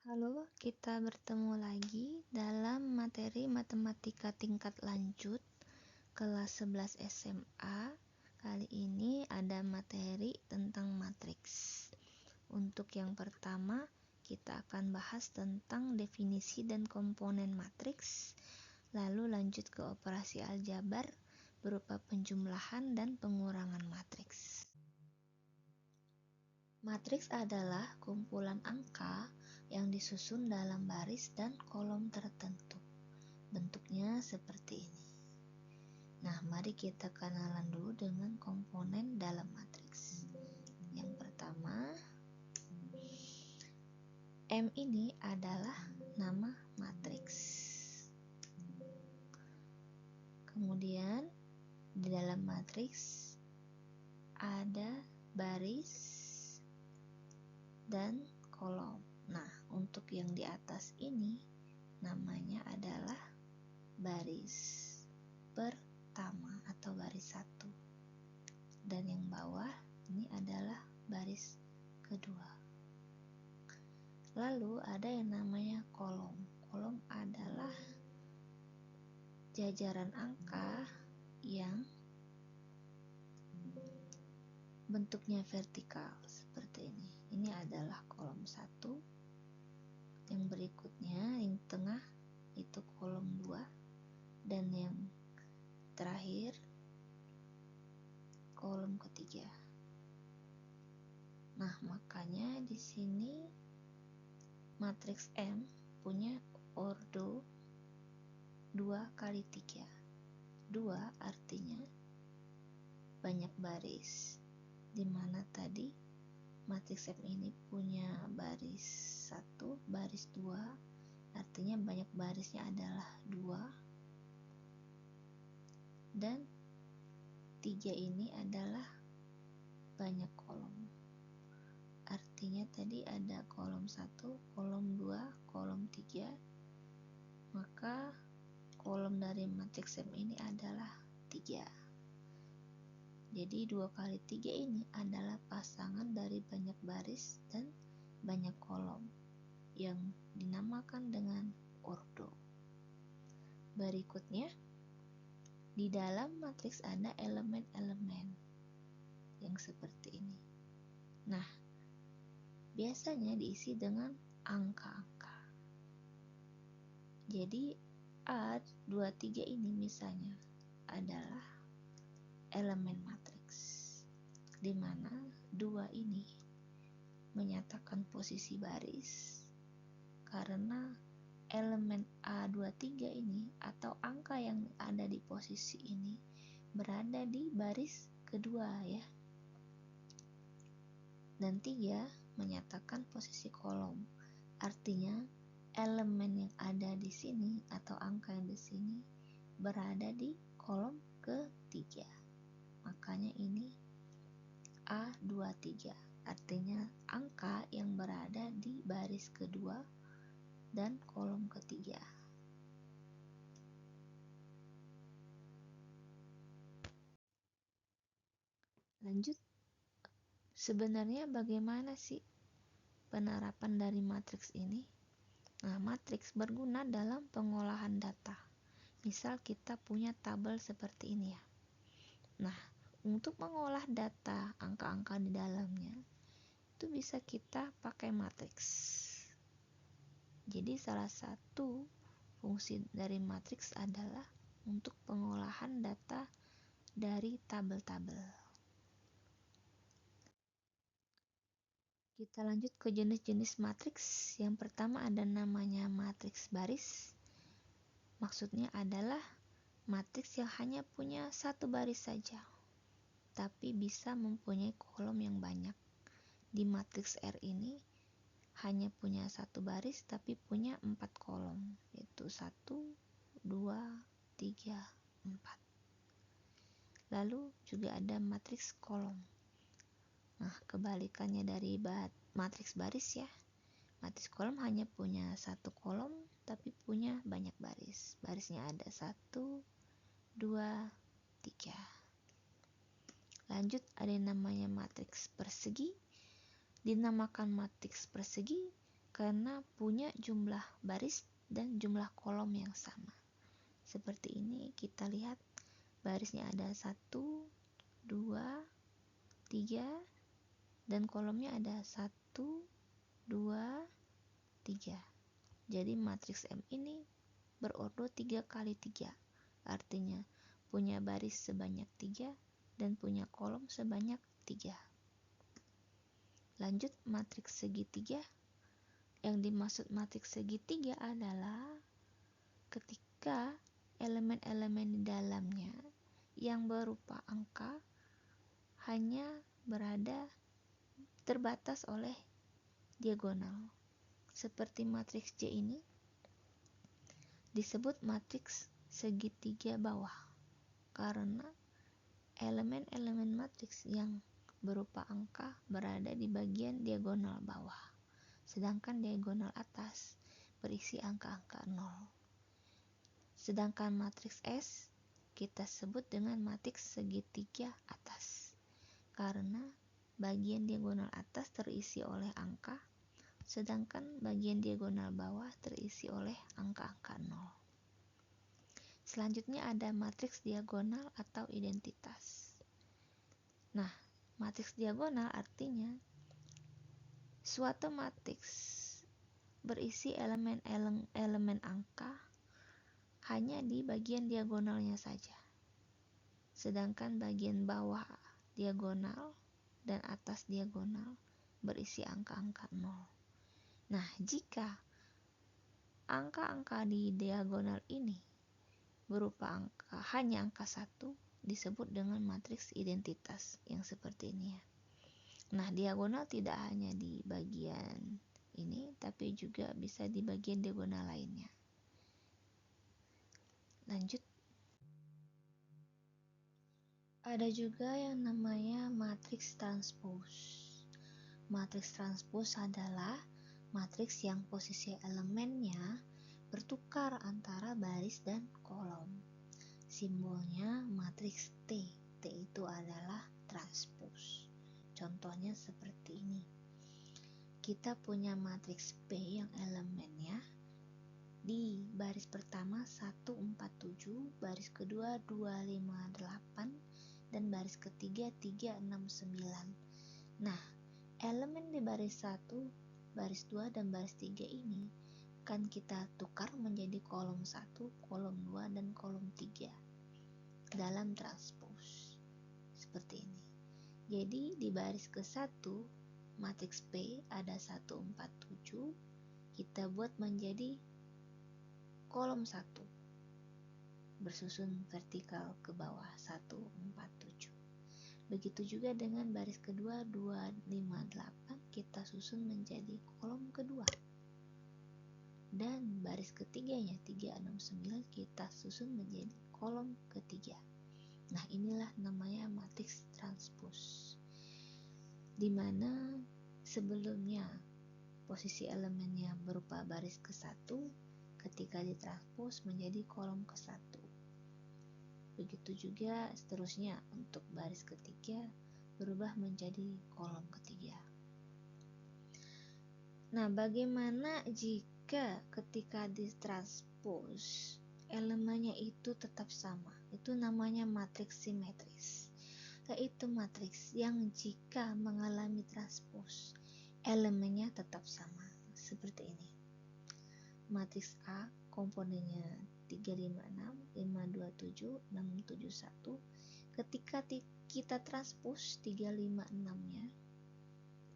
Halo, kita bertemu lagi dalam materi matematika tingkat lanjut kelas 11 SMA. Kali ini ada materi tentang matriks. Untuk yang pertama, kita akan bahas tentang definisi dan komponen matriks, lalu lanjut ke operasi aljabar berupa penjumlahan dan pengurangan matriks. Matriks adalah kumpulan angka yang disusun dalam baris dan kolom tertentu. Bentuknya seperti ini. Nah, mari kita kenalan dulu dengan komponen dalam matriks. Yang pertama, M ini adalah nama matriks. Kemudian, di dalam matriks ada baris dan kolom. Nah, untuk yang di atas ini namanya adalah baris pertama atau baris 1. Dan yang bawah ini adalah baris kedua. Lalu ada yang namanya kolom. Kolom adalah jajaran angka yang bentuknya vertikal seperti ini. Ini adalah kolom 1. Yang berikutnya, yang tengah itu kolom 2, dan yang terakhir kolom ketiga. Nah, makanya di sini matriks M punya ordo 2 kali 3. 2 artinya banyak baris, dimana tadi matriks M ini punya baris 1, baris 2, artinya banyak barisnya adalah 2, dan 3 ini adalah banyak kolom, artinya tadi ada kolom 1, kolom 2, kolom 3, maka kolom dari matriks M ini adalah 3. Jadi 2 kali 3 ini adalah pasangan dari banyak baris dan banyak kolom yang dinamakan dengan ordo. Berikutnya, di dalam matriks ada elemen-elemen yang seperti ini. Nah, biasanya diisi dengan angka-angka. Jadi A23 ini misalnya adalah elemen matriks, di mana 2 ini menyatakan posisi baris karena elemen A23 ini atau angka yang ada di posisi ini berada di baris kedua ya. Dan 3 menyatakan posisi kolom. Artinya elemen yang ada di sini atau angka yang di sini berada di kolom ketiga. Makanya ini A23, artinya angka yang berada di baris kedua dan kolom ketiga. Lanjut, sebenarnya bagaimana sih penerapan dari matriks ini? Nah, matriks berguna dalam pengolahan data. Misal kita punya tabel seperti ini ya. Nah, untuk mengolah data angka-angka di dalamnya itu bisa kita pakai matriks. Jadi salah satu fungsi dari matriks adalah untuk pengolahan data dari tabel-tabel. Kita lanjut ke jenis-jenis matriks. Yang pertama ada namanya matriks baris. Maksudnya adalah matriks yang hanya punya satu baris saja, tapi bisa mempunyai kolom yang banyak. Di matriks R ini hanya punya satu baris tapi punya 4 kolom, yaitu 1, 2, 3, 4. Lalu juga ada matriks kolom. Nah, kebalikannya dari matriks baris ya. Matriks kolom hanya punya satu kolom tapi punya banyak baris. Barisnya ada 1, 2, 3. Lanjut, ada yang namanya matriks persegi. Dinamakan matriks persegi karena punya jumlah baris dan jumlah kolom yang sama. Seperti ini kita lihat barisnya ada 1, 2, 3 dan kolomnya ada 1, 2, 3. Jadi matriks M ini berordo 3 kali 3. Artinya punya baris sebanyak 3 dan punya kolom sebanyak 3. Lanjut matriks segitiga. Yang dimaksud matriks segitiga adalah ketika elemen-elemen di dalamnya yang berupa angka hanya berada terbatas oleh diagonal. Seperti matriks J ini disebut matriks segitiga bawah karena elemen-elemen matriks yang berupa angka berada di bagian diagonal bawah, sedangkan diagonal atas berisi angka-angka 0. Sedangkan matriks S kita sebut dengan matriks segitiga atas karena bagian diagonal atas terisi oleh angka, sedangkan bagian diagonal bawah terisi oleh angka-angka 0. Selanjutnya ada matriks diagonal atau identitas. Nah, matriks diagonal artinya suatu matriks berisi elemen angka hanya di bagian diagonalnya saja, sedangkan bagian bawah diagonal dan atas diagonal berisi angka-angka 0. Nah, jika angka-angka di diagonal ini berupa hanya angka 1, disebut dengan matriks identitas yang seperti ini ya. Nah, diagonal tidak hanya di bagian ini, tapi juga bisa di bagian diagonal lainnya. Lanjut. Ada juga yang namanya matriks transpose. Matriks transpose adalah matriks yang posisi elemennya bertukar antara baris dan kolom. Simbolnya matriks T. T itu adalah transpose. Contohnya seperti ini. Kita punya matriks P yang elemennya di baris pertama 147, baris kedua 258, dan baris ketiga 369. Nah, elemen di baris 1, baris 2, dan baris 3 ini kan kita tukar menjadi kolom 1, kolom 2, dan kolom 3 dalam transpose. Seperti ini. Jadi di baris ke-1 matriks P ada 147, kita buat menjadi kolom 1 bersusun vertikal ke bawah 147. Begitu juga dengan baris kedua 258 kita susun menjadi kolom kedua. Dan baris ketiganya 369 kita susun menjadi kolom ketiga. Nah, inilah namanya matriks transpose. Di mana sebelumnya posisi elemennya berupa baris ke-1, ketika ditranspos menjadi kolom ke-1. Begitu juga seterusnya untuk baris ketiga berubah menjadi kolom ketiga. Nah, bagaimana jika ketika ditranspos elemennya itu tetap sama? Itu namanya matriks simetris, yaitu matriks yang jika mengalami transpos elemennya tetap sama. Seperti ini. Matriks A komponennya 356, 527, 671. Ketika kita transpos 356-nya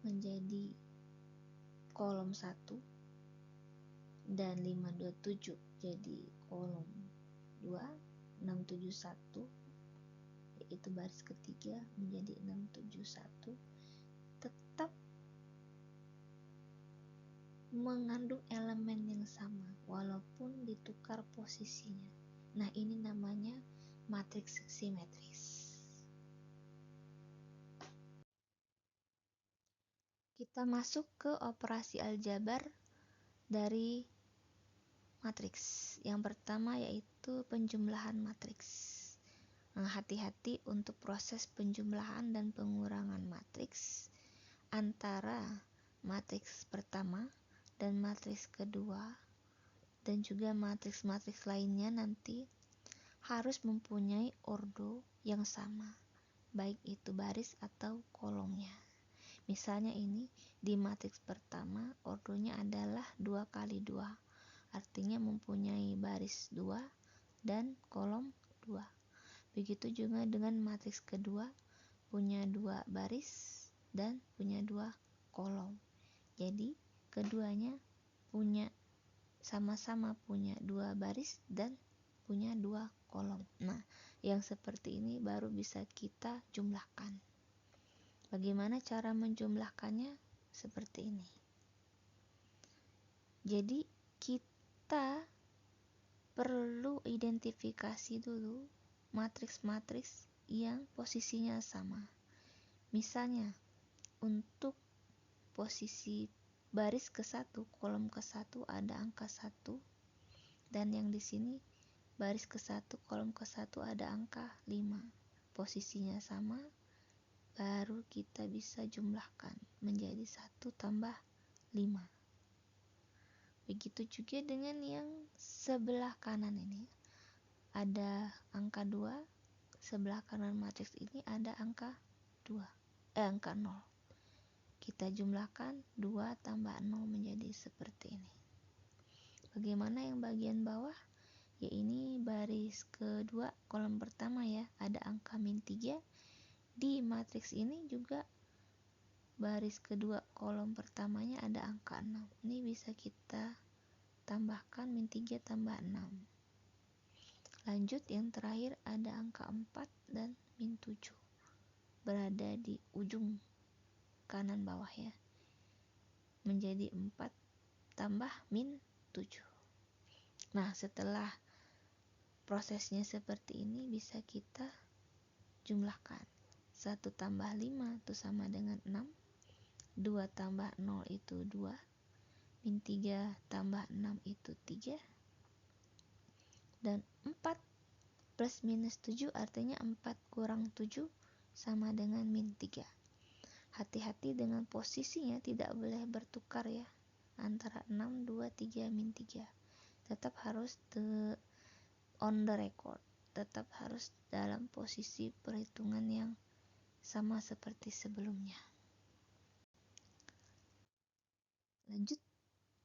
menjadi kolom 1 dan 527 jadi kolom 2, 671 yaitu baris ketiga menjadi 671 tetap mengandung elemen yang sama walaupun ditukar posisinya. Nah, ini namanya matriks simetris. Kita masuk ke operasi aljabar dari matriks. Yang pertama yaitu penjumlahan matriks. Nah, hati-hati untuk proses penjumlahan dan pengurangan matriks antara matriks pertama dan matriks kedua dan juga matriks-matriks lainnya nanti harus mempunyai ordo yang sama, baik itu baris atau kolomnya. Misalnya ini di matriks pertama ordonya adalah 2 kali 2, artinya mempunyai baris 2 dan kolom 2. Begitu juga dengan matriks kedua, punya 2 baris dan punya 2 kolom. Jadi keduanya punya sama-sama punya 2 baris dan punya 2 kolom. Nah, yang seperti ini baru bisa kita jumlahkan. Bagaimana cara menjumlahkannya? Seperti ini. Jadi kita perlu identifikasi dulu matriks-matriks yang posisinya sama. Misalnya untuk posisi baris ke-1, kolom ke-1 ada angka 1, dan yang di sini baris ke-1, kolom ke-1 ada angka 5. Posisinya sama, baru kita bisa jumlahkan menjadi 1 tambah 5. Begitu juga dengan yang sebelah kanan ini. Ada angka 2, sebelah kanan matriks ini ada angka 0. Kita jumlahkan 2 tambah 0 menjadi seperti ini. Bagaimana yang bagian bawah? Ya ini baris kedua kolom pertama ya, ada angka -3. Di matriks ini juga baris kedua kolom pertamanya ada angka 6. Ini bisa kita tambahkan -3 tambah 6. Lanjut yang terakhir ada angka 4 dan -7. Berada di ujung kanan bawah ya. Menjadi 4 tambah -7. Nah, setelah prosesnya seperti ini bisa kita jumlahkan. 1 tambah 5 itu sama dengan 6. 2 tambah 0 itu 2. -3 tambah 6 itu 3. Dan 4 plus minus 7 artinya 4 kurang 7 sama dengan -3. Hati-hati dengan posisinya, tidak boleh bertukar ya. Antara 6, 2, 3, -3. Tetap harus on the record. Tetap harus dalam posisi perhitungan yang sama seperti sebelumnya. Lanjut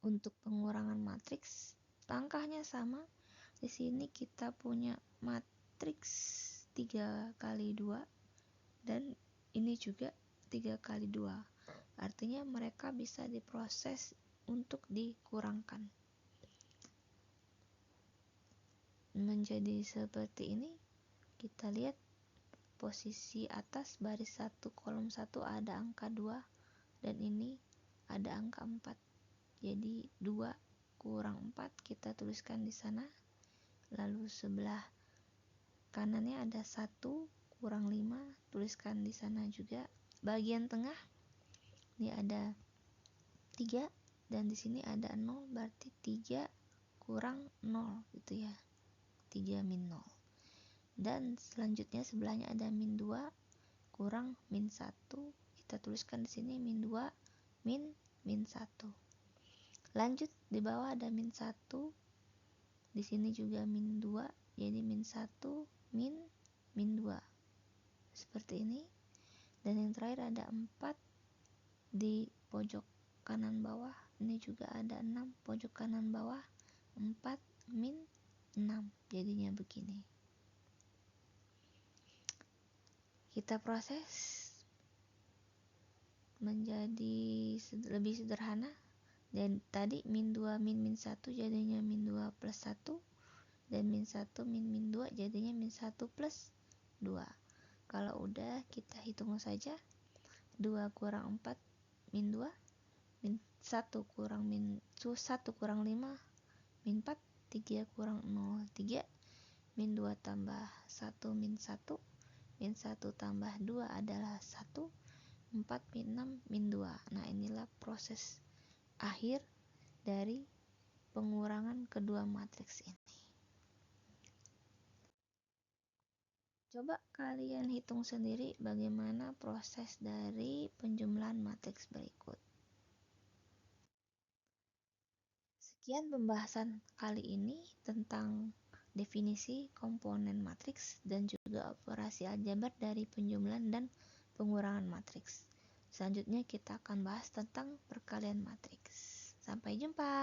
untuk pengurangan matriks, langkahnya sama. Di sini kita punya matriks 3 kali 2 dan ini juga 3 kali 2. Artinya mereka bisa diproses untuk dikurangkan. Menjadi seperti ini, kita lihat posisi atas baris 1 kolom 1 ada angka 2 dan ini ada angka 4. Jadi 2 kurang 4 kita tuliskan di sana. Lalu sebelah kanannya ada 1 kurang 5, tuliskan di sana juga. Bagian tengah ini ada 3 dan di sini ada 0, berarti 3 kurang 0 gitu ya. 3 min 0. Dan selanjutnya sebelahnya ada min 2 kurang min 1. Kita tuliskan di sini min 2 min 1. Lanjut di bawah ada min 1. Di sini juga min 2. Jadi min 1 min 2. Seperti ini. Dan yang terakhir ada 4 di pojok kanan bawah. Ini juga ada 6 pojok kanan bawah. 4 min 6 jadinya begini. Kita proses menjadi lebih sederhana. Dan tadi min 2 min 1 jadinya min 2 plus 1 dan min 1 min 2 jadinya min 1 plus 2. Kalau udah kita hitung saja. 2 kurang 4 min 2, min 1 kurang 5 min 4, 3 kurang 0 3, min 2 tambah 1 min 1, min 1 tambah 2 adalah 1, 4 min 6 min 2. Nah, inilah proses akhir dari pengurangan kedua matriks ini. Coba kalian hitung sendiri bagaimana proses dari penjumlahan matriks berikut. Sekian pembahasan kali ini tentang definisi komponen matriks dan juga operasi aljabar dari penjumlahan dan pengurangan matriks. Selanjutnya kita akan bahas tentang perkalian matriks. Sampai jumpa.